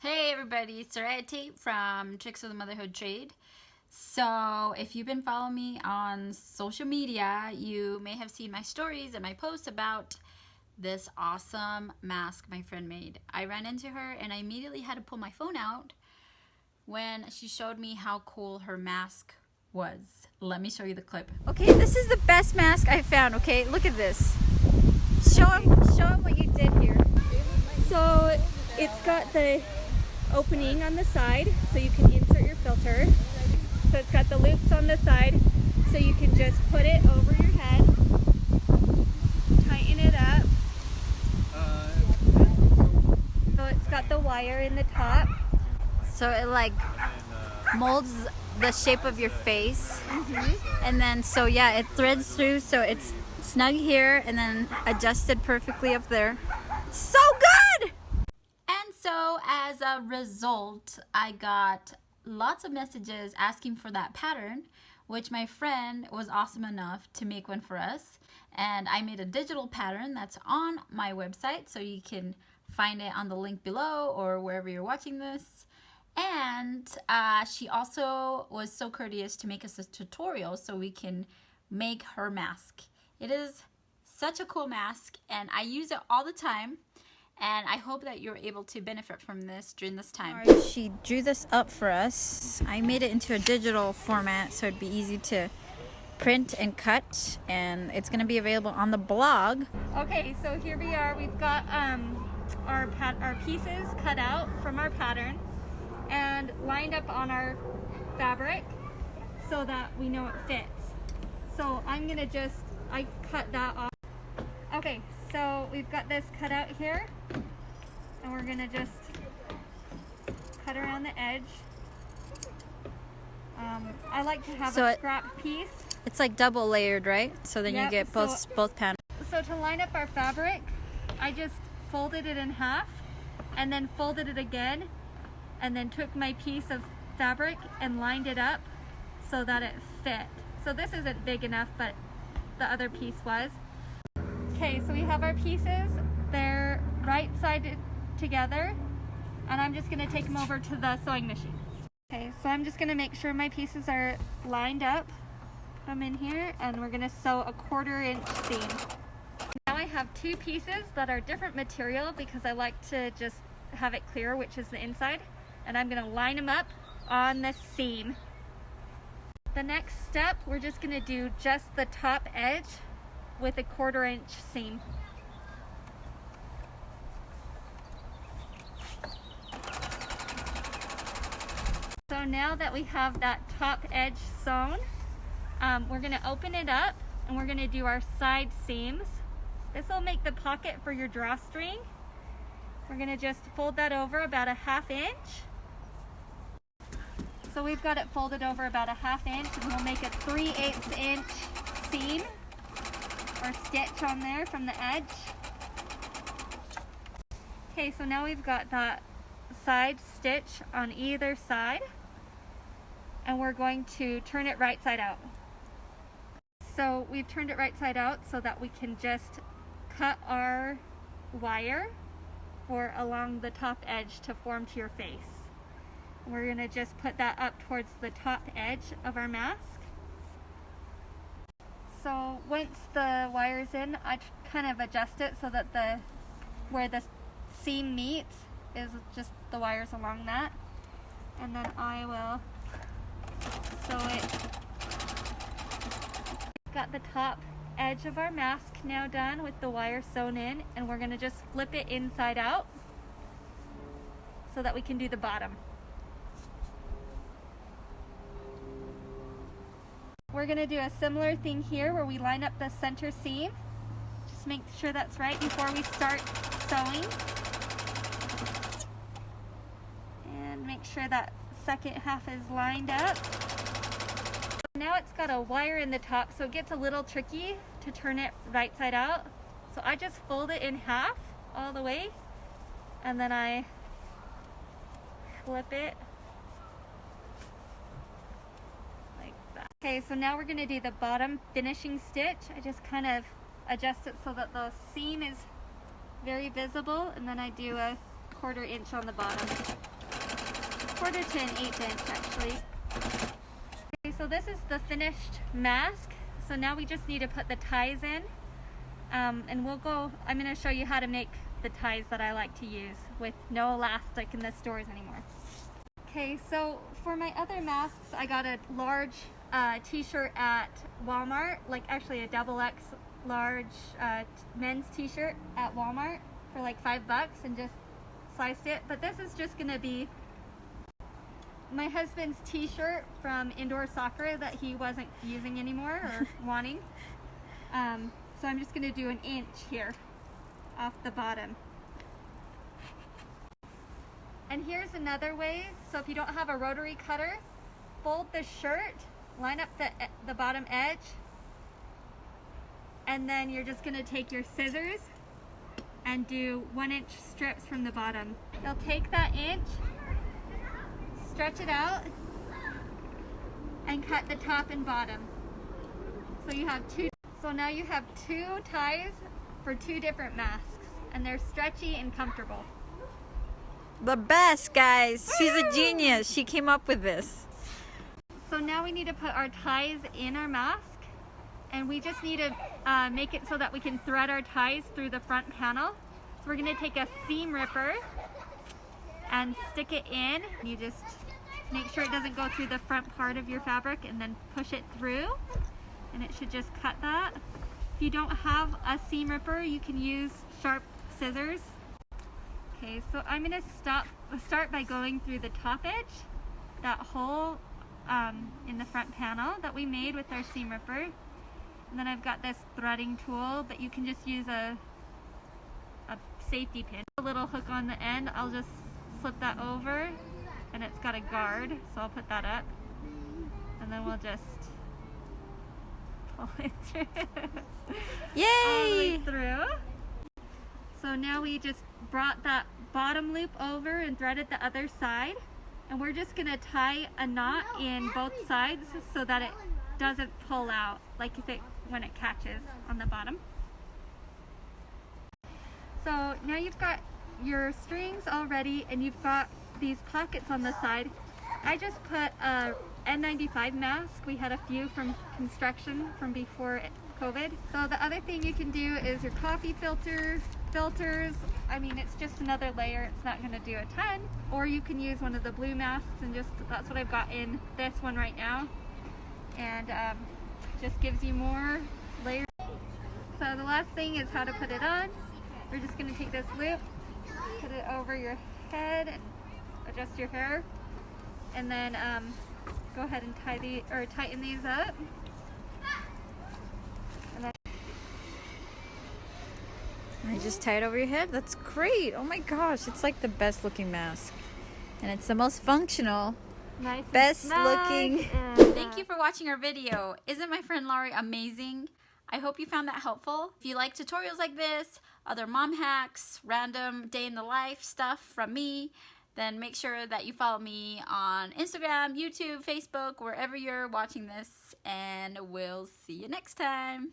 Hey everybody, it's Thread-Thru from Tricks of the Motherhood Trade. So if you've been following me on social media, you may have seen my stories and my posts about this awesome mask my friend made. I ran into her and I immediately had to pull my phone out when she showed me how cool her mask was. Let me show you the clip. Okay, this is the best mask I found, okay? Look at this. Show them what you did here. So it's got the opening on the side so you can insert your filter. So it's got the loops on the side so you can just put it over your head, tighten it up. So it's got the wire in the top. So it like molds the shape of your face. And then so yeah, it threads through so it's snug here and then adjusted perfectly up there. So good! And so as a result, I got lots of messages asking for that pattern, which my friend was awesome enough to make one for us. And I made a digital pattern that's on my website, so you can find it on the link below or wherever you're watching this. And she also was so courteous to make us a tutorial so we can make her mask. It is such a cool mask and I use it all the time. And I hope that you're able to benefit from this during this time. She drew this up for us. I made it into a digital format so it'd be easy to print and cut. And it's going to be available on the blog. Okay, so here we are. We've got our pieces cut out from our pattern and lined up on our fabric so that we know it fits. So I'm going to I cut that off. Okay, so we've got this cut out here, and we're gonna just cut around the edge. I like to have a scrap piece. It's like double layered, right? So then you get both panels. So to line up our fabric, I just folded it in half, and then folded it again, and then took my piece of fabric and lined it up so that it fit. So this isn't big enough, but the other piece was. Okay, so we have our pieces. They're right-sided together, and I'm just gonna take them over to the sewing machine. Okay, so I'm just gonna make sure my pieces are lined up. Come in here, and we're gonna sew a 1/4-inch seam. Now I have two pieces that are different material because I like to just have it clear which is the inside, and I'm gonna line them up on the seam. The next step, we're just gonna do just the top edge with a 1/4-inch seam. So now that we have that top edge sewn, we're going to open it up and we're going to do our side seams. This will make the pocket for your drawstring. We're going to just fold that over about a 1/2 inch. So we've got it folded over about a 1/2 inch, and we'll make a 3/8 inch seam or stitch on there from the edge. Okay, so now we've got that side stitch on either side, and we're going to turn it right side out. So we've turned it right side out so that we can just cut our wire for along the top edge to form to your face. We're going to just put that up towards the top edge of our mask. So once the wire's in, I kind of adjust it so that where the seam meets is just the wires along that. And then I will sew it. Got the top edge of our mask now done with the wire sewn in, and we're going to just flip it inside out so that we can do the bottom. We're going to do a similar thing here where we line up the center seam. Just make sure that's right before we start sewing. And make sure that second half is lined up. Now it's got a wire in the top, so it gets a little tricky to turn it right side out. So I just fold it in half all the way, and then I flip it. Okay, so now we're going to do the bottom finishing stitch. I just kind of adjust it so that the seam is very visible, and then I do a 1/4 inch on the bottom. quarter to an eighth inch actually. Okay, so this is the finished mask. So now we just need to put the ties in. And I'm going to show you how to make the ties that I like to use with no elastic in the stores anymore. Okay, so for my other masks, I got a large t-shirt at Walmart, like actually a double X large men's t-shirt at Walmart for like $5 and just sliced it. But this is just gonna be my husband's t-shirt from indoor soccer that he wasn't using anymore or wanting. So I'm just gonna do an inch here off the bottom. And here's another way. So if you don't have a rotary cutter, fold the shirt, line up the bottom edge, and then you're just gonna take your scissors and do 1-inch strips from the bottom. You'll take that inch, stretch it out, and cut the top and bottom. So you have two. So now you have 2 ties for 2 different masks, and they're stretchy and comfortable. The best, guys. She's a genius. She came up with this. So now we need to put our ties in our mask, and we just need to make it so that we can thread our ties through the front panel. So we're going to take a seam ripper and stick it in. You just make sure it doesn't go through the front part of your fabric, and then push it through, and it should just cut that. If you don't have a seam ripper, you can use sharp scissors. Okay, so I'm going to start by going through the top edge, that hole in the front panel that we made with our seam ripper. And then I've got this threading tool, but you can just use a safety pin. A little hook on the end, I'll just slip that over, and it's got a guard, so I'll put that up. And then we'll just pull it through. Yay! All the way through. So now we just brought that bottom loop over and threaded the other side, and we're just going to tie a knot in both sides so that it doesn't pull out like when it catches on the bottom. So now you've got your strings all ready, and you've got these pockets on the side. I just put a N95 mask. We had a few from construction from before COVID. So the other thing you can do is your coffee filters. I mean, it's just another layer. It's not going to do a ton. Or you can use one of the blue masks, and that's what I've got in this one right now. And just gives you more layers. So the last thing is how to put it on. We're just going to take this loop, put it over your head, and adjust your hair, and then go ahead and tighten these up. And then I just tie it over your head. That's great. Oh my gosh, it's like the best looking mask, and it's the most functional. nice Best and looking. Thank you for watching our video. Isn't my friend Laurie amazing? I hope you found that helpful. If you like tutorials like this, other mom hacks, random day in the life stuff from me, then make sure that you follow me on Instagram, YouTube, Facebook, wherever you're watching this, and we'll see you next time.